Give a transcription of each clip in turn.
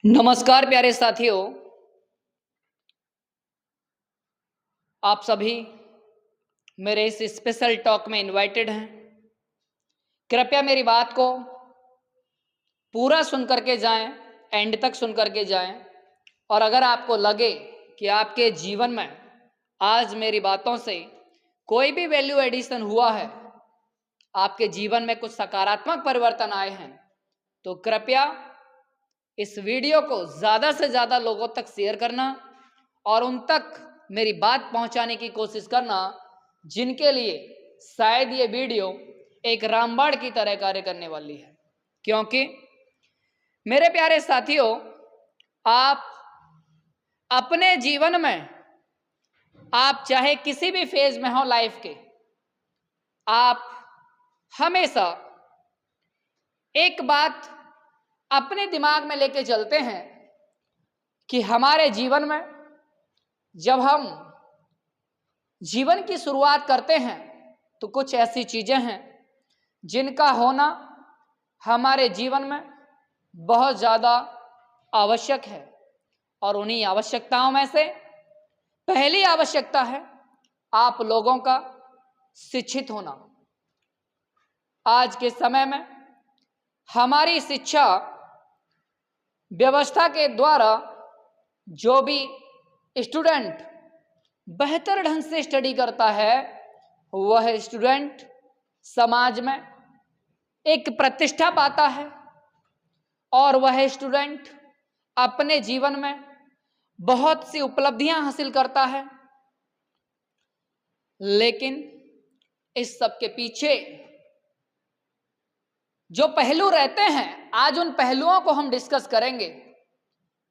नमस्कार प्यारे साथियों, आप सभी मेरे इस स्पेशल टॉक में इनवाइटेड हैं। कृपया मेरी बात को पूरा सुन करके जाएं, एंड तक सुन करके जाएं। और अगर आपको लगे कि आपके जीवन में आज मेरी बातों से कोई भी वैल्यू एडिशन हुआ है, आपके जीवन में कुछ सकारात्मक परिवर्तन आए हैं, तो कृपया इस वीडियो को ज़्यादा से ज़्यादा लोगों तक शेयर करना और उन तक मेरी बात पहुंचाने की कोशिश करना जिनके लिए शायद ये वीडियो एक रामबाण की तरह कार्य करने वाली है। क्योंकि मेरे प्यारे साथियों, आप अपने जीवन में, आप चाहे किसी भी फेज में हो लाइफ के, आप हमेशा एक बात अपने दिमाग में लेके चलते हैं कि हमारे जीवन में जब हम जीवन की शुरुआत करते हैं तो कुछ ऐसी चीजें हैं जिनका होना हमारे जीवन में बहुत ज़्यादा आवश्यक है। और उन्हीं आवश्यकताओं में से पहली आवश्यकता है आप लोगों का शिक्षित होना। आज के समय में हमारी शिक्षा व्यवस्था के द्वारा जो भी स्टूडेंट बेहतर ढंग से स्टडी करता है, वह स्टूडेंट समाज में एक प्रतिष्ठा पाता है और वह स्टूडेंट अपने जीवन में बहुत सी उपलब्धियां हासिल करता है। लेकिन इस सब के पीछे जो पहलू रहते हैं, आज उन पहलुओं को हम डिस्कस करेंगे।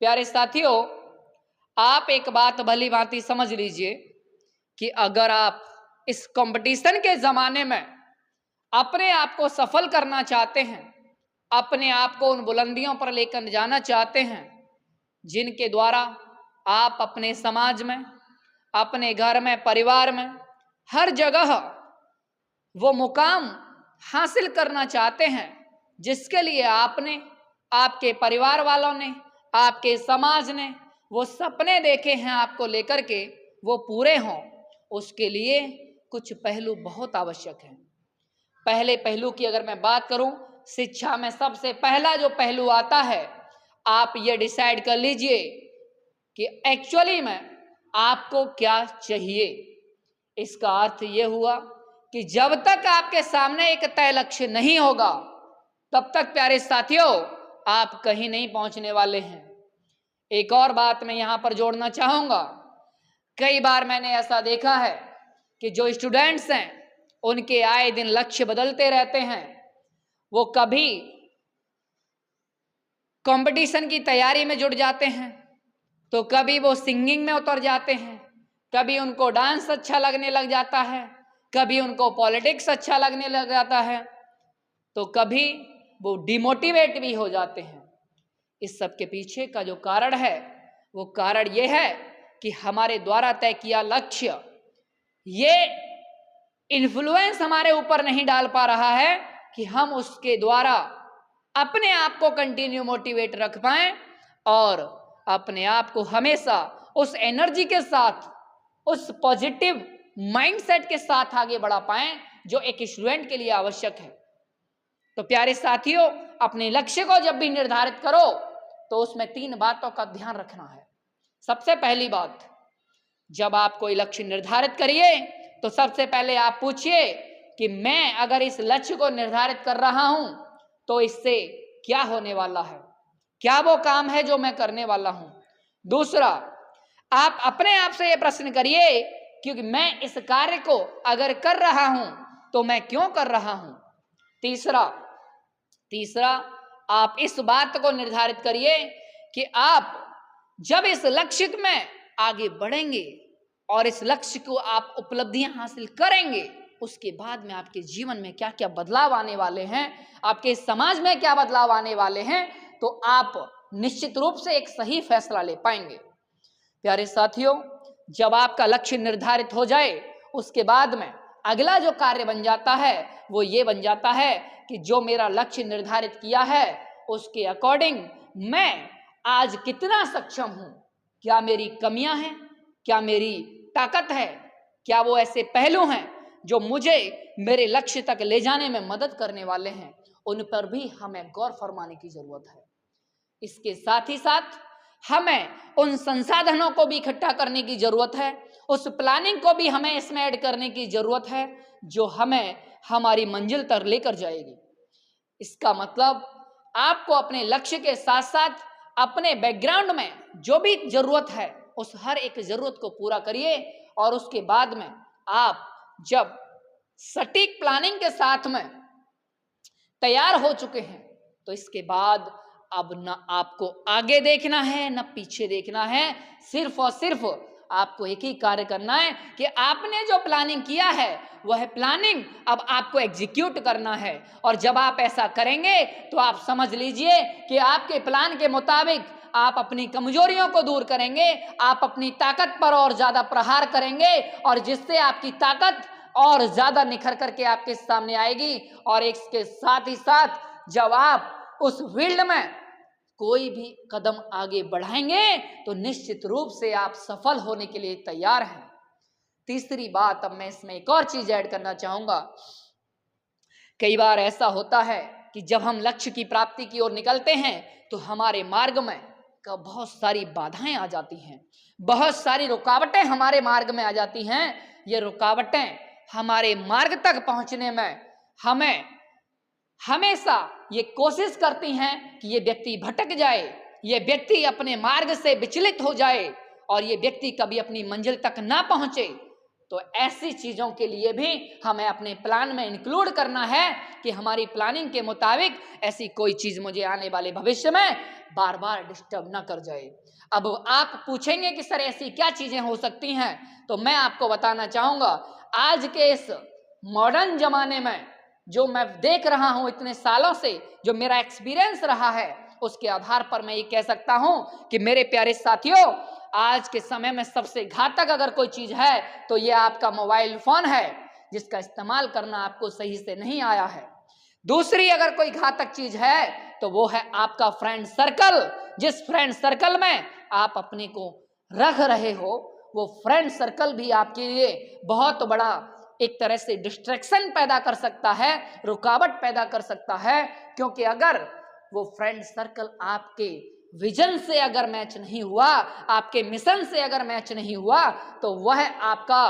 प्यारे साथियों, आप एक बात भली भांति समझ लीजिए कि अगर आप इस कंपटीशन के ज़माने में अपने आप को सफल करना चाहते हैं, अपने आप को उन बुलंदियों पर लेकर जाना चाहते हैं जिनके द्वारा आप अपने समाज में, अपने घर में, परिवार में, हर जगह वो मुकाम हासिल करना चाहते हैं जिसके लिए आपने, आपके परिवार वालों ने, आपके समाज ने वो सपने देखे हैं आपको लेकर के, वो पूरे हों, उसके लिए कुछ पहलू बहुत आवश्यक हैं। पहले पहलू की अगर मैं बात करूं, शिक्षा में सबसे पहला जो पहलू आता है, आप ये डिसाइड कर लीजिए कि एक्चुअली में आपको क्या चाहिए। इसका अर्थ ये हुआ कि जब तक आपके सामने एक तय लक्ष्य नहीं होगा, तब तक प्यारे साथियों आप कहीं नहीं पहुंचने वाले हैं। एक और बात मैं यहां पर जोड़ना चाहूंगा, कई बार मैंने ऐसा देखा है कि जो स्टूडेंट्स हैं उनके आए दिन लक्ष्य बदलते रहते हैं। वो कभी कंपटीशन की तैयारी में जुट जाते हैं, तो कभी वो सिंगिंग में उतर जाते हैं, कभी उनको डांस अच्छा लगने लग जाता है, कभी उनको पॉलिटिक्स अच्छा लगने लग जाता है, तो कभी वो डिमोटिवेट भी हो जाते हैं। इस सब के पीछे का जो कारण है, वो कारण ये है कि हमारे द्वारा तय किया लक्ष्य ये इन्फ्लुएंस हमारे ऊपर नहीं डाल पा रहा है कि हम उसके द्वारा अपने आप को कंटिन्यू मोटिवेट रख पाएं और अपने आप को हमेशा उस एनर्जी के साथ, उस पॉजिटिव माइंडसेट के साथ आगे बढ़ा पाएं जो एक स्टूडेंट के लिए आवश्यक है। तो प्यारे साथियों, अपने लक्ष्य को जब भी निर्धारित करो तो उसमें 3 बातों का ध्यान रखना है। सबसे पहली बात, जब आप कोई लक्ष्य निर्धारित करिए तो सबसे पहले आप पूछिए कि मैं अगर इस लक्ष्य को निर्धारित कर रहा हूं तो इससे क्या होने वाला है, क्या वो काम है जो मैं करने वाला हूं। दूसरा, आप अपने आप से ये प्रश्न करिए क्योंकि मैं इस कार्य को अगर कर रहा हूं तो मैं क्यों कर रहा हूं। तीसरा, आप इस बात को निर्धारित करिए कि आप जब इस लक्ष्य में आगे बढ़ेंगे और इस लक्ष्य को आप उपलब्धियां हासिल करेंगे, उसके बाद में आपके जीवन में क्या क्या बदलाव आने वाले हैं, आपके समाज में क्या बदलाव आने वाले हैं, तो आप निश्चित रूप से एक सही फैसला ले पाएंगे। प्यारे साथियों, जब आपका लक्ष्य निर्धारित हो जाए, उसके बाद में अगला जो कार्य बन जाता है वो ये बन जाता है कि जो मेरा लक्ष्य निर्धारित किया है उसके अकॉर्डिंग मैं आज कितना सक्षम हूं, क्या मेरी कमियां हैं, क्या मेरी ताकत है, क्या वो ऐसे पहलू हैं जो मुझे मेरे लक्ष्य तक ले जाने में मदद करने वाले हैं, उन पर भी हमें गौर फरमाने की जरूरत है। इसके साथ ही साथ हमें उन संसाधनों को भी इकट्ठा करने की जरूरत है, उस प्लानिंग को भी हमें इसमें ऐड करने की जरूरत है जो हमें हमारी मंजिल तक लेकर जाएगी। इसका मतलब आपको अपने लक्ष्य के साथ साथ अपने बैकग्राउंड में जो भी जरूरत है उस हर एक जरूरत को पूरा करिए, और उसके बाद में आप जब सटीक प्लानिंग के साथ में तैयार हो चुके हैं तो इसके बाद अब न आपको आगे देखना है न पीछे देखना है, सिर्फ और सिर्फ आपको एक ही कार्य करना है कि आपने जो प्लानिंग किया है वह प्लानिंग अब आपको एग्जीक्यूट करना है। और जब आप ऐसा करेंगे तो आप समझ लीजिए कि आपके प्लान के मुताबिक आप अपनी कमजोरियों को दूर करेंगे, आप अपनी ताकत पर और ज्यादा प्रहार करेंगे, और जिससे आपकी ताकत और ज्यादा निखर करके आपके सामने आएगी। और इसके साथ ही साथ जब आप उस फील्ड में कोई भी कदम आगे बढ़ाएंगे तो निश्चित रूप से आप सफल होने के लिए तैयार हैं। तीसरी बात, अब मैं इसमें एक और चीज ऐड करना चाहूंगा। कई बार ऐसा होता है कि जब हम लक्ष्य की प्राप्ति की ओर निकलते हैं तो हमारे मार्ग में बहुत सारी बाधाएं आ जाती हैं, बहुत सारी रुकावटें हमारे मार्ग में आ जाती हैं। ये रुकावटें हमारे मार्ग तक पहुंचने में हमें हमेशा ये कोशिश करती हैं कि ये व्यक्ति भटक जाए, ये व्यक्ति अपने मार्ग से विचलित हो जाए और ये व्यक्ति कभी अपनी मंजिल तक ना पहुंचे। तो ऐसी चीजों के लिए भी हमें अपने प्लान में इंक्लूड करना है कि हमारी प्लानिंग के मुताबिक ऐसी कोई चीज मुझे आने वाले भविष्य में बार बार डिस्टर्ब ना कर जाए। अब आप पूछेंगे कि सर ऐसी क्या चीजें हो सकती हैं, तो मैं आपको बताना चाहूंगा आज के इस मॉडर्न जमाने में जो मैं देख रहा हूं इतने सालों से, जो मेरा एक्सपीरियंस रहा है, उसके आधार पर मैं ये कह सकता हूं कि मेरे प्यारे साथियों, आज के समय में सबसे घातक अगर कोई चीज है तो ये आपका मोबाइल फोन है, जिसका इस्तेमाल करना आपको सही से नहीं आया है। दूसरी अगर कोई घातक चीज है तो वो है आपका फ्रेंड सर्कल। जिस फ्रेंड सर्कल में आप अपने को रख रहे हो वो फ्रेंड सर्कल भी आपके लिए बहुत बड़ा एक तरह से डिस्ट्रैक्शन पैदा कर सकता है, रुकावट पैदा कर सकता है। क्योंकि अगर वो फ्रेंड सर्कल आपके विजन से अगर मैच नहीं हुआ, आपके मिशन से अगर मैच नहीं हुआ, तो वह आपका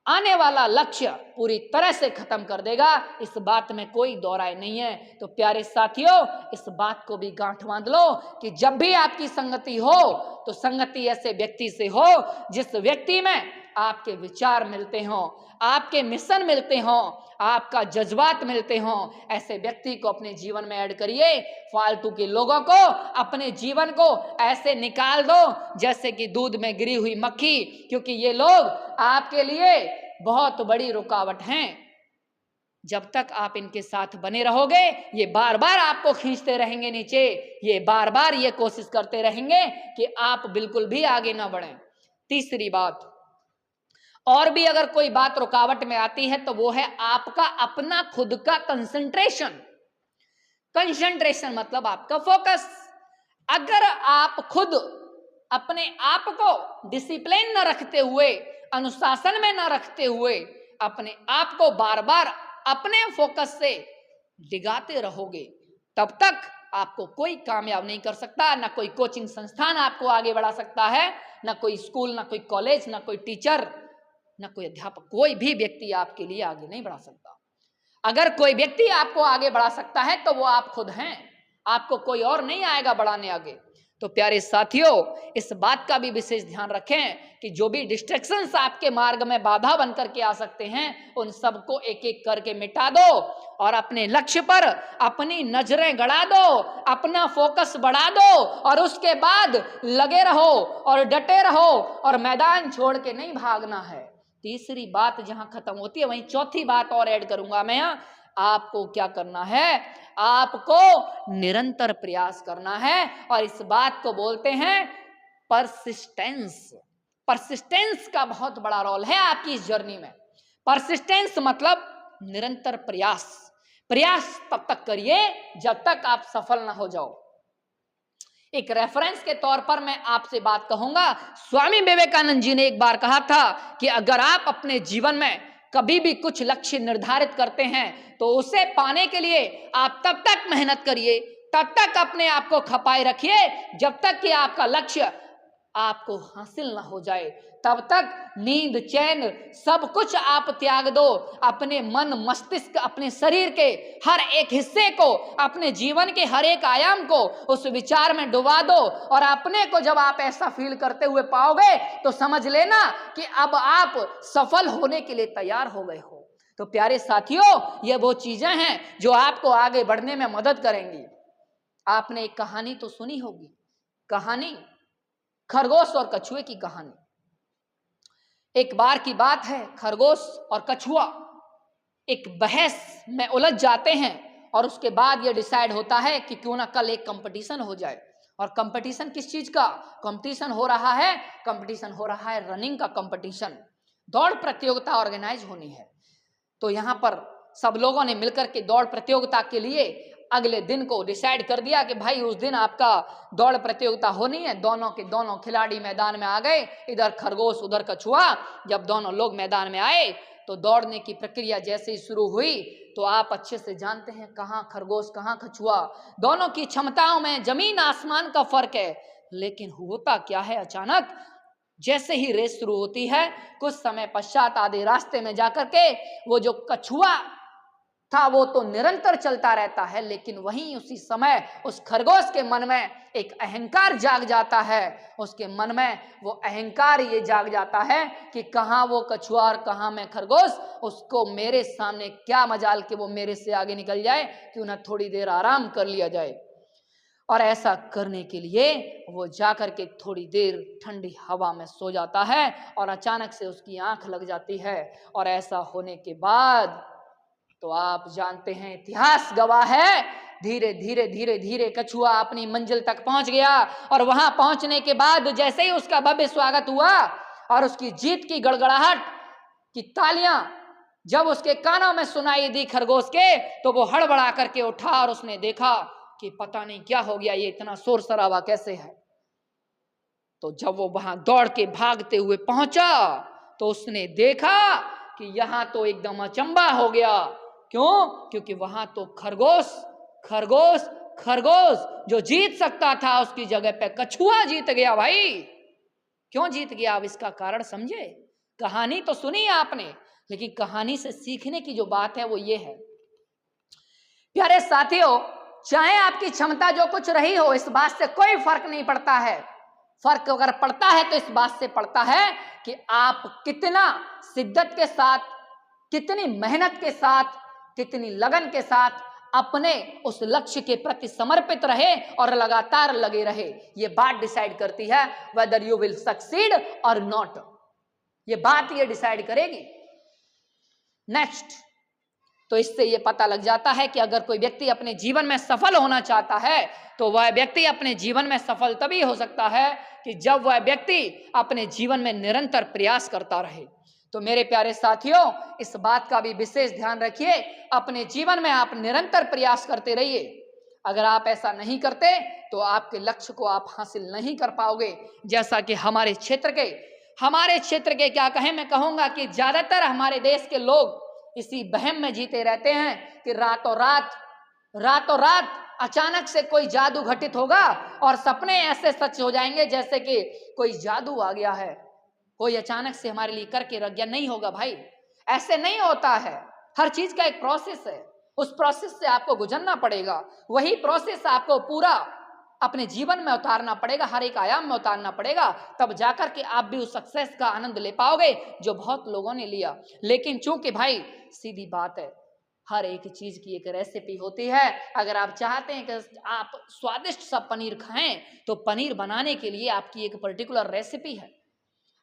आने वाला लक्ष्य पूरी तरह से खत्म कर देगा। इस बात में कोई दो राय नहीं है। तो प्यारे साथियों, इस बात को भी गांठ बांध लो कि जब भी आपकी संगति हो तो संगति ऐसे व्यक्ति से हो जिस व्यक्ति में आपके विचार मिलते हों, आपके मिशन मिलते हों, आपका जज्बात मिलते हों। ऐसे व्यक्ति को अपने जीवन में ऐड करिए। फालतू के लोगों को अपने जीवन को ऐसे निकाल दो जैसे कि दूध में गिरी हुई मक्खी, क्योंकि ये लोग आपके लिए बहुत बड़ी रुकावट हैं। जब तक आप इनके साथ बने रहोगे ये बार बार आपको खींचते रहेंगे नीचे, ये बार बार ये कोशिश करते रहेंगे कि आप बिल्कुल भी आगे ना बढ़ें। तीसरी बात, और भी अगर कोई बात रुकावट में आती है तो वो है आपका अपना खुद का कंसंट्रेशन। कंसंट्रेशन मतलब आपका फोकस। अगर आप खुद अपने आप को डिसिप्लिन न रखते हुए, अनुशासन में न रखते हुए, अपने आप को बार बार अपने फोकस से डिगाते रहोगे, तब तक आपको कोई कामयाब नहीं कर सकता। ना कोई कोचिंग संस्थान आपको आगे बढ़ा सकता है, ना कोई स्कूल, ना कोई कॉलेज, ना कोई टीचर, ना कोई अध्यापक, कोई भी व्यक्ति आपके लिए आगे नहीं बढ़ा सकता। अगर कोई व्यक्ति आपको आगे बढ़ा सकता है तो वो आप खुद हैं, आपको कोई और नहीं आएगा बढ़ाने आगे। तो प्यारे साथियों, इस बात का भी विशेष ध्यान रखें कि जो भी डिस्ट्रैक्शंस आपके मार्ग में बाधा बनकर के आ सकते हैं उन सबको एक एक करके मिटा दो और अपने लक्ष्य पर अपनी नजरें गड़ा दो, अपना फोकस बढ़ा दो और उसके बाद लगे रहो और डटे रहो और मैदान छोड़ के नहीं भागना है। तीसरी बात जहां खत्म होती है वहीं चौथी बात और ऐड करूंगा मैं। आपको क्या करना है? आपको निरंतर प्रयास करना है और इस बात को बोलते हैं परसिस्टेंस। परसिस्टेंस का बहुत बड़ा रोल है आपकी इस जर्नी में। परसिस्टेंस मतलब निरंतर प्रयास। प्रयास तब तक करिए जब तक आप सफल ना हो जाओ। एक रेफरेंस के तौर पर मैं आपसे बात कहूंगा, स्वामी विवेकानंद जी ने एक बार कहा था कि अगर आप अपने जीवन में कभी भी कुछ लक्ष्य निर्धारित करते हैं तो उसे पाने के लिए आप तब तक मेहनत करिए, तब तक अपने आप को खपाए रखिए जब तक कि आपका लक्ष्य आपको हासिल ना हो जाए। तब तक नींद, चैन, सब कुछ आप त्याग दो। अपने मन, मस्तिष्क, अपने शरीर के हर एक हिस्से को, अपने जीवन के हर एक आयाम को उस विचार में डुबा दो और अपने को जब आप ऐसा फील करते हुए पाओगे तो समझ लेना कि अब आप सफल होने के लिए तैयार हो गए हो। तो प्यारे साथियों, ये वो चीजें हैं जो आपको आगे बढ़ने में मदद करेंगी। आपने एक कहानी तो सुनी होगी, कहानी खरगोश और कछुए की कहानी। एक बार की बात है, खरगोश और कछुआ एक बहस में उलझ जाते हैं और उसके बाद यह डिसाइड होता है कि क्यों ना कल एक कंपटीशन हो जाए। और कंपटीशन किस चीज का कंपटीशन हो रहा है? कंपटीशन हो रहा है रनिंग का कंपटीशन, दौड़ प्रतियोगिता ऑर्गेनाइज होनी है। तो यहां पर सब लोगों ने मिलकर के दौड़ प्रतियोगिता के लिए अगले दिन को डिसाइड कर दिया कि भाई उस दिन आपका दौड़ प्रतियोगिता होनी है। दोनों के दोनों खिलाड़ी मैदान में आ गए, इधर खरगोश उधर कछुआ। जब दोनों लोग मैदान में आए तो दौड़ने की प्रक्रिया जैसे ही शुरू हुई तो आप अच्छे से जानते हैं कहाँ खरगोश कहाँ कछुआ, दोनों की क्षमताओं में जमीन आसमान का फर्क है। लेकिन होता क्या है, अचानक जैसे ही रेस शुरू होती है, कुछ समय पश्चात आधे रास्ते में जाकर के वो जो कछुआ था वो तो निरंतर चलता रहता है, लेकिन वहीं उसी समय उस खरगोश के मन में एक अहंकार जाग जाता है। उसके मन में वो अहंकार ये जाग जाता है कि कहाँ वो कछुआ और कहाँ मैं खरगोश, उसको मेरे सामने क्या मजाल कि वो मेरे से आगे निकल जाए, क्यों ना थोड़ी देर आराम कर लिया जाए। और ऐसा करने के लिए वो जाकर के थोड़ी देर ठंडी हवा में सो जाता है और अचानक से उसकी आंख लग जाती है। और ऐसा होने के बाद तो आप जानते हैं, इतिहास गवाह है, धीरे धीरे धीरे धीरे कछुआ अपनी मंजिल तक पहुंच गया। और वहां पहुंचने के बाद जैसे ही उसका भव्य स्वागत हुआ और उसकी जीत की गड़गड़ाहट की तालियां जब उसके कानों में सुनाई दी खरगोश के, तो वो हड़बड़ा करके उठा और उसने देखा कि पता नहीं क्या हो गया, ये इतना शोर शराबा कैसे है। तो जब वो वहां दौड़ के भागते हुए पहुंचा तो उसने देखा कि यहां तो एकदम अचंबा हो गया। क्यों? क्योंकि वहां तो खरगोश खरगोश खरगोश जो जीत सकता था उसकी जगह पे कछुआ जीत गया। भाई क्यों जीत गया? अब इसका कारण समझे। कहानी तो सुनी आपने, लेकिन कहानी से सीखने की जो बात है वो ये है, प्यारे साथियों, चाहे आपकी क्षमता जो कुछ रही हो, इस बात से कोई फर्क नहीं पड़ता है। फर्क अगर पड़ता है तो इस बात से पड़ता है कि आप कितना शिद्दत के साथ, कितनी मेहनत के साथ, कितनी लगन के साथ अपने उस लक्ष्य के प्रति समर्पित रहे और लगातार लगे रहे। ये बात डिसाइड करती है वेदर यू विल सक्सीड और नॉट। ये बात ये डिसाइड करेगी। नेक्स्ट, तो इससे ये पता लग जाता है कि अगर कोई व्यक्ति अपने जीवन में सफल होना चाहता है तो वह व्यक्ति अपने जीवन में सफल तभी हो सकता है कि जब वह व्यक्ति अपने जीवन में निरंतर प्रयास करता रहे। तो मेरे प्यारे साथियों, इस बात का भी विशेष ध्यान रखिए, अपने जीवन में आप निरंतर प्रयास करते रहिए। अगर आप ऐसा नहीं करते तो आपके लक्ष्य को आप हासिल नहीं कर पाओगे। जैसा कि हमारे क्षेत्र के क्या कहें, मैं कहूंगा कि ज्यादातर हमारे देश के लोग इसी वहम में जीते रहते हैं कि रातों रात अचानक से कोई जादू घटित होगा और सपने ऐसे सच हो जाएंगे जैसे कि कोई जादू आ गया है, कोई अचानक से हमारे लिए करके रख गया। नहीं होगा भाई, ऐसे नहीं होता है। हर चीज का एक प्रोसेस है, उस प्रोसेस से आपको गुजरना पड़ेगा। वही प्रोसेस आपको पूरा अपने जीवन में उतारना पड़ेगा, हर एक आयाम में उतारना पड़ेगा, तब जाकर के आप भी उस सक्सेस का आनंद ले पाओगे जो बहुत लोगों ने लिया। लेकिन चूंकि भाई सीधी बात है, हर एक चीज की एक रेसिपी होती है। अगर आप चाहते हैं कि आप स्वादिष्ट सा पनीर खाएं तो पनीर बनाने के लिए आपकी एक पर्टिकुलर रेसिपी है।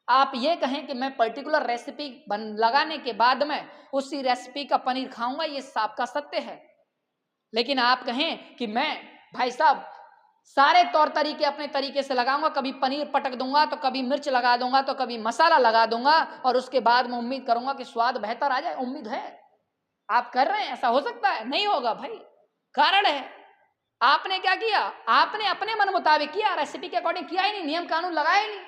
आप ये कहें कि मैं पर्टिकुलर रेसिपी लगाने के बाद में उसी रेसिपी का पनीर खाऊंगा, ये साफ का सत्य है। लेकिन आप कहें कि मैं भाई साहब सारे तौर तरीके अपने तरीके से लगाऊंगा, कभी पनीर पटक दूंगा तो कभी मिर्च लगा दूंगा तो कभी मसाला लगा दूंगा और उसके बाद मैं उम्मीद करूंगा कि स्वाद बेहतर आ जाए, उम्मीद है। आप कर रहे हैं, ऐसा हो सकता है? नहीं होगा भाई। कारण है आपने क्या किया, आपने अपने मन मुताबिक किया, रेसिपी के अकॉर्डिंग किया ही नहीं, नियम कानून लगाया ही नहीं।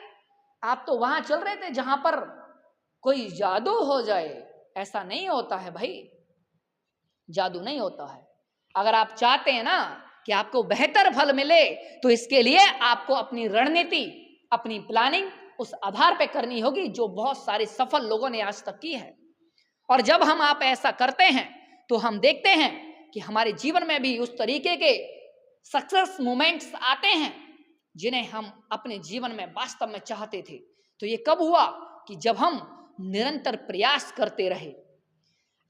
आप तो वहां चल रहे थे जहां पर कोई जादू हो जाए। ऐसा नहीं होता है भाई, जादू नहीं होता है। अगर आप चाहते हैं ना कि आपको बेहतर फल मिले, तो इसके लिए आपको अपनी रणनीति, अपनी प्लानिंग उस आधार पे करनी होगी जो बहुत सारे सफल लोगों ने आज तक की है। और जब हम आप ऐसा करते हैं तो हम देखते हैं कि हमारे जीवन में भी उस तरीके के सक्सेस मोमेंट्स आते हैं जिन्हें हम अपने जीवन में वास्तव में चाहते थे। तो ये कब हुआ कि जब हम निरंतर प्रयास करते रहे।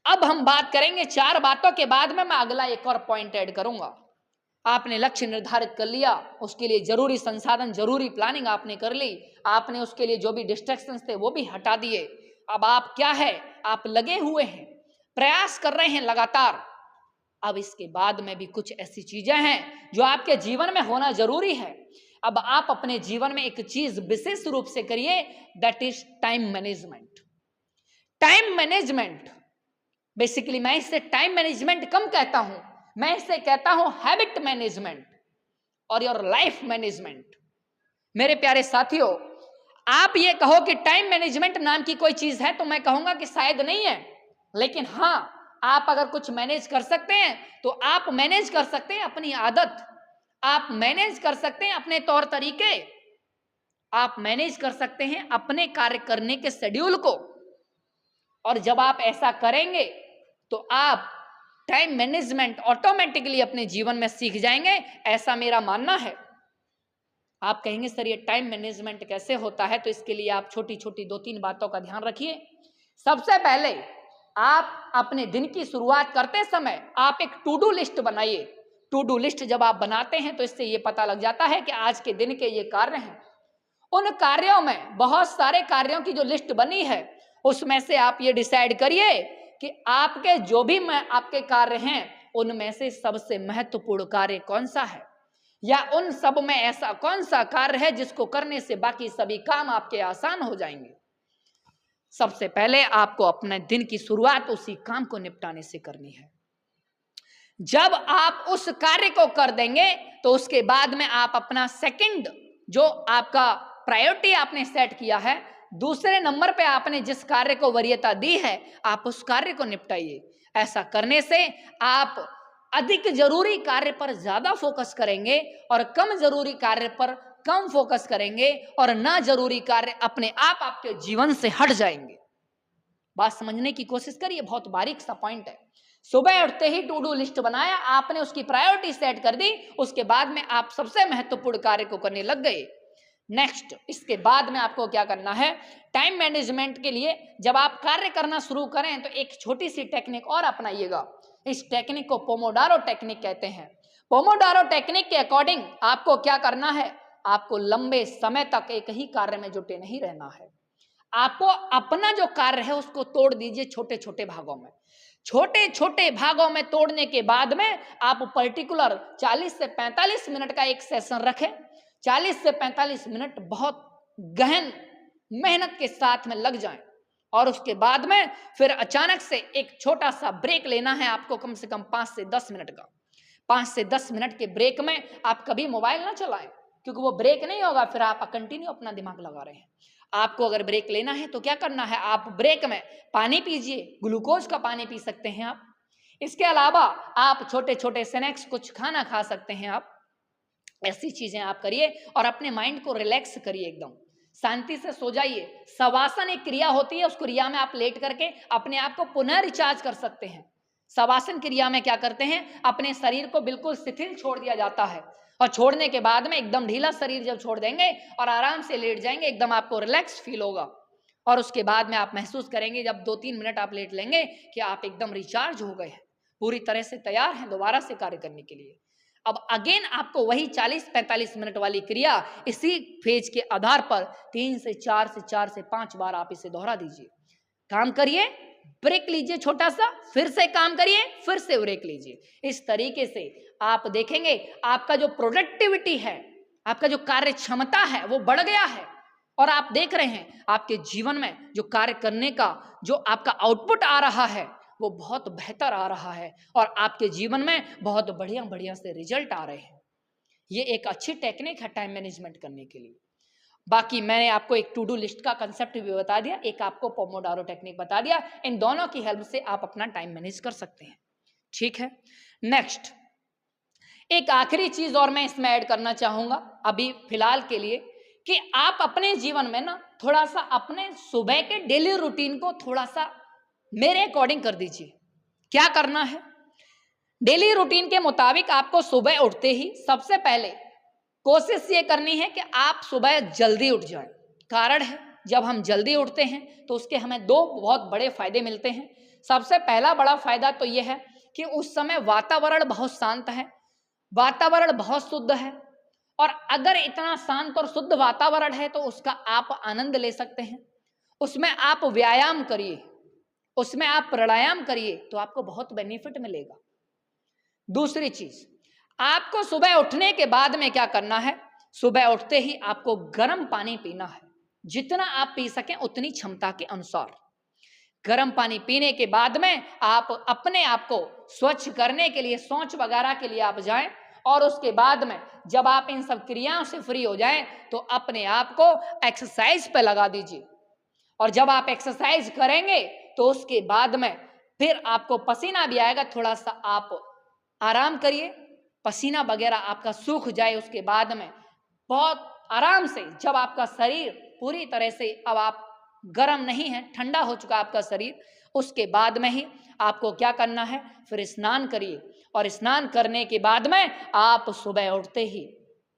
अब हम बात करेंगे 4 बातों के बाद में मैं अगला एक और पॉइंट ऐड करूंगा। आपने लक्ष्य निर्धारित कर लिया, उसके लिए जरूरी संसाधन, जरूरी प्लानिंग आपने कर ली, आपने उसके लिए जो भी डिस्ट्रैक्शंस थे वो भी हटा दिए। अब आप क्या है, आप लगे हुए हैं, प्रयास कर रहे हैं लगातार। अब इसके बाद में भी कुछ ऐसी चीजें हैं जो आपके जीवन में होना जरूरी है। अब आप अपने जीवन में एक चीज विशेष रूप से करिए, that is time management. Time management basically मैं इसे टाइम मैनेजमेंट कम कहता हूं, मैं इसे कहता हूं हैबिट मैनेजमेंट और योर लाइफ मैनेजमेंट। मेरे प्यारे साथियों, आप ये कहो कि टाइम मैनेजमेंट नाम की कोई चीज है तो मैं कहूंगा कि शायद नहीं है, लेकिन हां, आप अगर कुछ मैनेज कर सकते हैं तो आप मैनेज कर सकते हैं अपनी आदत, आप मैनेज कर सकते हैं अपने तौर तरीके, आप मैनेज कर सकते हैं अपने कार्य करने के शेड्यूल को। और जब आप ऐसा करेंगे तो आप टाइम मैनेजमेंट ऑटोमेटिकली अपने जीवन में सीख जाएंगे, ऐसा मेरा मानना है। आप कहेंगे सर ये टाइम मैनेजमेंट कैसे होता है, तो इसके लिए आप छोटी छोटी 2-3 बातों का ध्यान रखिए। सबसे पहले आप अपने दिन की शुरुआत करते समय आप एक टू डू लिस्ट बनाइए। टू डू लिस्ट जब आप बनाते हैं तो इससे ये पता लग जाता है कि आज के दिन के ये कार्य हैं। उन कार्यों में बहुत सारे कार्यों की जो लिस्ट बनी है उसमें से आप ये डिसाइड करिए कि आपके जो भी आपके कार्य हैं उनमें से सबसे महत्वपूर्ण कार्य कौन सा है, या उन सब में ऐसा कौन सा कार्य है जिसको करने से बाकी सभी काम आपके आसान हो जाएंगे। सबसे पहले आपको अपने दिन की शुरुआत उसी काम को निपटाने से करनी है। जब आप उस कार्य को कर देंगे तो उसके बाद में आप अपना सेकंड जो आपका प्रायोरिटी आपने सेट किया है, दूसरे नंबर पे आपने जिस कार्य को वरीयता दी है, आप उस कार्य को निपटाइए। ऐसा करने से आप अधिक जरूरी कार्य पर ज्यादा फोकस करेंगे और कम जरूरी कार्य पर कम फोकस करेंगे और ना जरूरी कार्य अपने आप आपके जीवन से हट जाएंगे। बात समझने की कोशिश करिए, बहुत बारीक सा पॉइंट है। सुबह उठते ही टू डू लिस्ट बनाया, आपने उसकी प्रायोरिटी सेट कर दी, उसके बाद में आप सबसे महत्वपूर्ण कार्य को करने लग गए। नेक्स्ट, इसके बाद में आपको क्या करना है, टाइम मैनेजमेंट के लिए जब आप कार्य करना शुरू करें तो एक छोटी सी टेक्निक और अपनाइएगा। इस टेक्निक को पोमोडारो टेक्निक कहते हैं। पोमोडारो टेक्निक के अकॉर्डिंग आपको क्या करना है, आपको लंबे समय तक एक ही कार्य में जुटे नहीं रहना है। आपको अपना जो कार्य है उसको तोड़ दीजिए छोटे छोटे भागों में। छोटे छोटे भागों में तोड़ने के बाद में आप पर्टिकुलर 40 से 45 मिनट का एक सेशन रखें। 40 से 45 मिनट बहुत गहन मेहनत के साथ में लग जाएं और उसके बाद में फिर अचानक से एक छोटा सा ब्रेक लेना है आपको, कम से कम 5 से 10 मिनट का। 5 से 10 मिनट के ब्रेक में आप कभी मोबाइल ना चलाएं, क्योंकि वो ब्रेक नहीं होगा, फिर आप कंटिन्यू अपना दिमाग लगा रहे हैं। आपको अगर ब्रेक लेना है तो क्या करना है, आप ब्रेक में पानी पीजिए, ग्लूकोज का पानी पी सकते हैं आप। इसके अलावा आप छोटे छोटे स्नैक्स, कुछ खाना खा सकते हैं आप। ऐसी चीजें आप करिए और अपने माइंड को रिलैक्स करिए, एकदम शांति से सो जाइए। शवासन एक क्रिया होती है, उस क्रिया में आप लेट करके अपने आप को पुनः रिचार्ज कर सकते हैं। शवासन क्रिया में क्या करते हैं, अपने शरीर को बिल्कुल शिथिल छोड़ दिया जाता है और छोड़ने के बाद में एकदम ढीला शरीर जब छोड़ देंगे और आराम से लेट जाएंगे, एकदम आपको रिलैक्स फील होगा। और उसके बाद में आप महसूस करेंगे जब 2-3 मिनट आप लेट लेंगे कि आप एकदम रिचार्ज हो गए हैं, पूरी तरह से तैयार हैं दोबारा से कार्य करने के लिए। अब अगेन आपको वही 40-45 मिनट वाली क्रिया इसी फेज के आधार पर 3 से 4 से 4 से 5 बार आप इसे दोहरा दीजिए। काम करिए, ब्रेक लीजिए छोटा सा, फिर से काम करिए, फिर से ब्रेक लीजिए। इस तरीके से आप देखेंगे आपका जो प्रोडक्टिविटी है, आपका जो कार्य क्षमता है वो बढ़ गया है। और आप देख रहे हैं आपके जीवन में जो कार्य करने का जो आपका आउटपुट आ रहा है वो बहुत बेहतर आ रहा है और आपके जीवन में बहुत बढ़िया बढ़िया से रिजल्ट आ रहे हैं। ये एक अच्छी टेक्निक है टाइम मैनेजमेंट करने के लिए। बाकी मैंने आपको एक टू डू लिस्ट का कंसेप्ट भी बता दिया, एक आपको पोमोडारो टेक्निक बता दिया। इन दोनों की हेल्प से आप अपना टाइम मैनेज कर सकते हैं। ठीक है, नेक्स्ट एक आखिरी चीज और मैं इसमें ऐड करना चाहूंगा अभी फिलहाल के लिए, कि आप अपने जीवन में ना थोड़ा सा अपने सुबह के डेली रूटीन को थोड़ा सा मेरे अकॉर्डिंग कर दीजिए। क्या करना है? डेली रूटीन के मुताबिक आपको सुबह उठते ही सबसे पहले कोशिश ये करनी है कि आप सुबह जल्दी उठ जाएं। कारण है, जब हम जल्दी उठते हैं तो उसके हमें दो बहुत बड़े फायदे मिलते हैं। सबसे पहला बड़ा फायदा तो यह है कि उस समय वातावरण बहुत शांत है, वातावरण बहुत शुद्ध है, और अगर इतना शांत और शुद्ध वातावरण है तो उसका आप आनंद ले सकते हैं। उसमें आप व्यायाम करिए, उसमें आप प्राणायाम करिए तो आपको बहुत बेनिफिट मिलेगा। दूसरी चीज, आपको सुबह उठने के बाद में क्या करना है? सुबह उठते ही आपको गर्म पानी पीना है, जितना आप पी सकें उतनी क्षमता के अनुसार। गर्म पानी पीने के बाद में आप अपने आप को स्वच्छ करने के लिए शौच वगैरह के लिए आप जाएं, और उसके बाद में जब आप इन सब क्रियाओं से फ्री हो जाएं तो अपने आप को एक्सरसाइज पे लगा दीजिए। और जब आप एक्सरसाइज करेंगे तो उसके बाद में फिर आपको पसीना भी आएगा, थोड़ा सा आप आराम करिए, पसीना वगैरह आपका सूख जाए, उसके बाद में बहुत आराम से जब आपका शरीर पूरी तरह से, अब आप गर्म नहीं है, ठंडा हो चुका आपका शरीर, उसके बाद में ही आपको क्या करना है? फिर स्नान करिए, और स्नान करने के बाद में आप सुबह उठते ही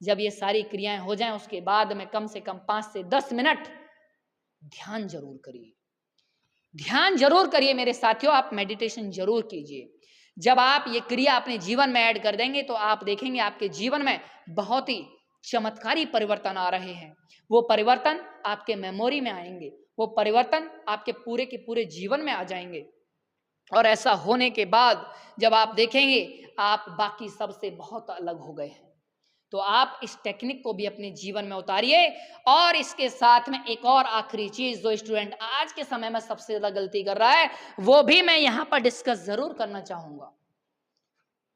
जब ये सारी क्रियाएं हो जाएं उसके बाद में कम से कम 5 से 10 मिनट ध्यान जरूर करिए। ध्यान जरूर करिए मेरे साथियों, आप मेडिटेशन जरूर कीजिए। जब आप ये क्रिया अपने जीवन में ऐड कर देंगे तो आप देखेंगे आपके जीवन में बहुत ही चमत्कारी परिवर्तन आ रहे हैं। वो परिवर्तन आपके मेमोरी में आएंगे, वो परिवर्तन आपके पूरे के पूरे जीवन में आ जाएंगे, और ऐसा होने के बाद जब आप देखेंगे आप बाकी सबसे बहुत अलग हो गए हैं। तो आप इस टेक्निक को भी अपने जीवन में उतारिए। और इसके साथ में एक और आखिरी चीज जो स्टूडेंट आज के समय में सबसे ज्यादा गलती कर रहा है वो भी मैं यहां पर डिस्कस जरूर करना चाहूंगा।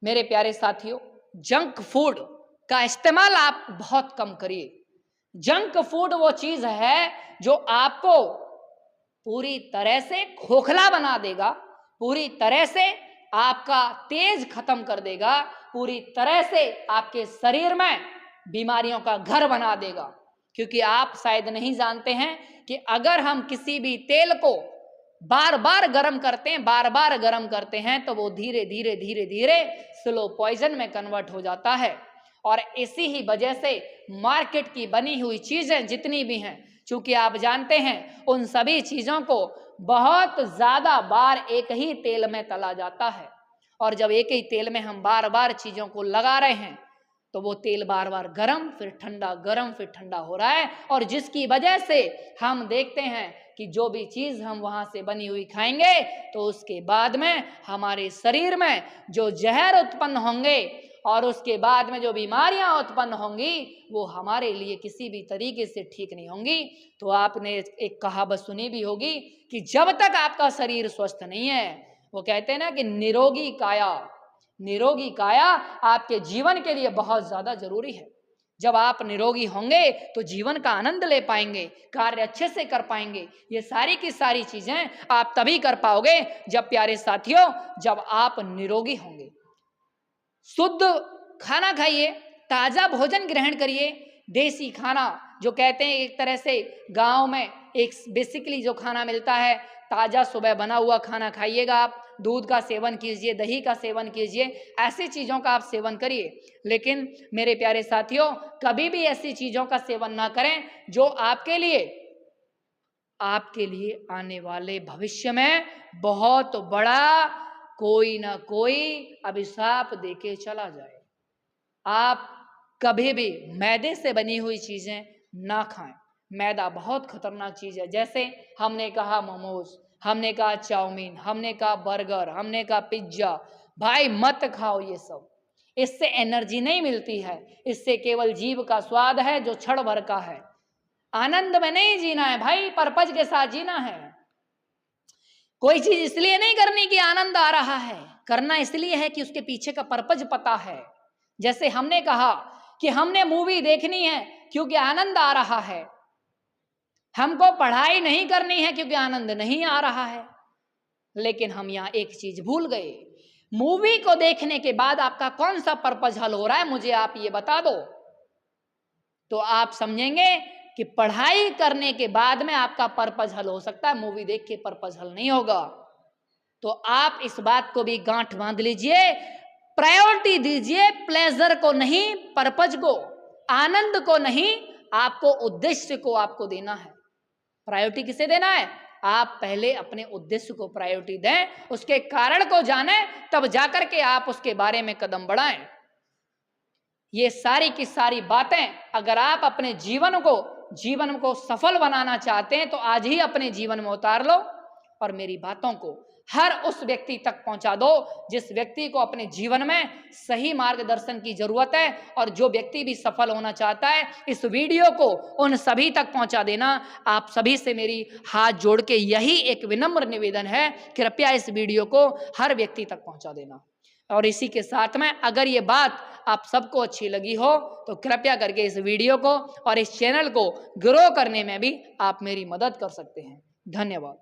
मेरे प्यारे साथियों, जंक फूड का इस्तेमाल आप बहुत कम करिए। जंक फूड वो चीज है जो आपको पूरी तरह से खोखला बना देगा, पूरी तरह से आपका तेज खत्म कर देगा, पूरी तरह से आपके शरीर में बीमारियों का घर बना देगा। क्योंकि आप शायद नहीं जानते हैं कि अगर हम किसी भी तेल को बार बार गर्म करते हैं, बार बार गर्म करते हैं, तो वो धीरे धीरे धीरे धीरे स्लो पॉइजन में कन्वर्ट हो जाता है। और इसी ही वजह से मार्केट की बनी हुई चीजें जितनी भी हैं, चूंकि आप जानते हैं उन सभी चीजों को बहुत ज्यादा बार एक ही तेल में तला जाता है, और जब एक ही तेल में हम बार बार चीजों को लगा रहे हैं तो वो तेल बार बार गरम फिर ठंडा, गरम फिर ठंडा हो रहा है, और जिसकी वजह से हम देखते हैं कि जो भी चीज हम वहां से बनी हुई खाएंगे तो उसके बाद में हमारे शरीर में जो जहर उत्पन्न होंगे और उसके बाद में जो बीमारियां उत्पन्न होंगी वो हमारे लिए किसी भी तरीके से ठीक नहीं होंगी। तो आपने एक कहावत सुनी भी होगी कि जब तक आपका शरीर स्वस्थ नहीं है, वो कहते हैं ना कि निरोगी काया, निरोगी काया आपके जीवन के लिए बहुत ज्यादा जरूरी है। जब आप निरोगी होंगे तो जीवन का आनंद ले पाएंगे, कार्य अच्छे से कर पाएंगे। ये सारी की सारी चीजें आप तभी कर पाओगे जब, प्यारे साथियों, जब आप निरोगी होंगे। शुद्ध खाना खाइए, ताजा भोजन ग्रहण करिए, देसी खाना जो कहते हैं एक तरह से गांव में एक बेसिकली जो खाना मिलता है, ताजा सुबह बना हुआ खाना खाइएगा। आप दूध का सेवन कीजिए, दही का सेवन कीजिए, ऐसी चीजों का आप सेवन करिए। लेकिन मेरे प्यारे साथियों, कभी भी ऐसी चीजों का सेवन ना करें जो आपके लिए आने वाले भविष्य में बहुत बड़ा कोई ना कोई अभिशाप देके चला जाए। आप कभी भी मैदे से बनी हुई चीजें ना खाएं। मैदा बहुत खतरनाक चीज है। जैसे हमने कहा मोमोज, हमने कहा चाउमीन, हमने कहा बर्गर, हमने कहा पिज्जा, भाई मत खाओ ये सब। इससे एनर्जी नहीं मिलती है, इससे केवल जीभ का स्वाद है जो क्षण भर का है। आनंद में नहीं जीना है भाई, पर्पज के साथ जीना है। कोई चीज इसलिए नहीं करनी कि आनंद आ रहा है, करना इसलिए है कि उसके पीछे का पर्पज पता है। जैसे हमने कहा कि हमने मूवी देखनी है क्योंकि आनंद आ रहा है, हमको पढ़ाई नहीं करनी है क्योंकि आनंद नहीं आ रहा है। लेकिन हम यहां एक चीज भूल गए, मूवी को देखने के बाद आपका कौन सा पर्पज हल हो रहा है, मुझे आप ये बता दो, तो आप समझेंगे कि पढ़ाई करने के बाद में आपका पर्पज हल हो सकता है, मूवी देख के पर्पज हल नहीं होगा। तो आप इस बात को भी गांठ बांध लीजिए, प्रायोरिटी दीजिए प्लेजर को नहीं, पर्पज को, आनंद को नहीं, आपको उद्देश्य को आपको देना है। प्रायोरिटी किसे देना है? आप पहले अपने उद्देश्य को प्रायोरिटी दें, उसके कारण को जानें, तब जाकर के आप उसके बारे में कदम बढ़ाएं। ये सारी की सारी बातें अगर आप अपने जीवन को सफल बनाना चाहते हैं तो आज ही अपने जीवन में उतार लो और मेरी बातों को हर उस व्यक्ति तक पहुंचा दो जिस व्यक्ति को अपने जीवन में सही मार्गदर्शन की जरूरत है। और जो व्यक्ति भी सफल होना चाहता है, इस वीडियो को उन सभी तक पहुंचा देना। आप सभी से मेरी हाथ जोड़ के यही एक विनम्र निवेदन है, कृपया इस वीडियो को हर व्यक्ति तक पहुंचा देना। और इसी के साथ में अगर ये बात आप सबको अच्छी लगी हो तो कृपया करके इस वीडियो को और इस चैनल को ग्रो करने में भी आप मेरी मदद कर सकते हैं। धन्यवाद।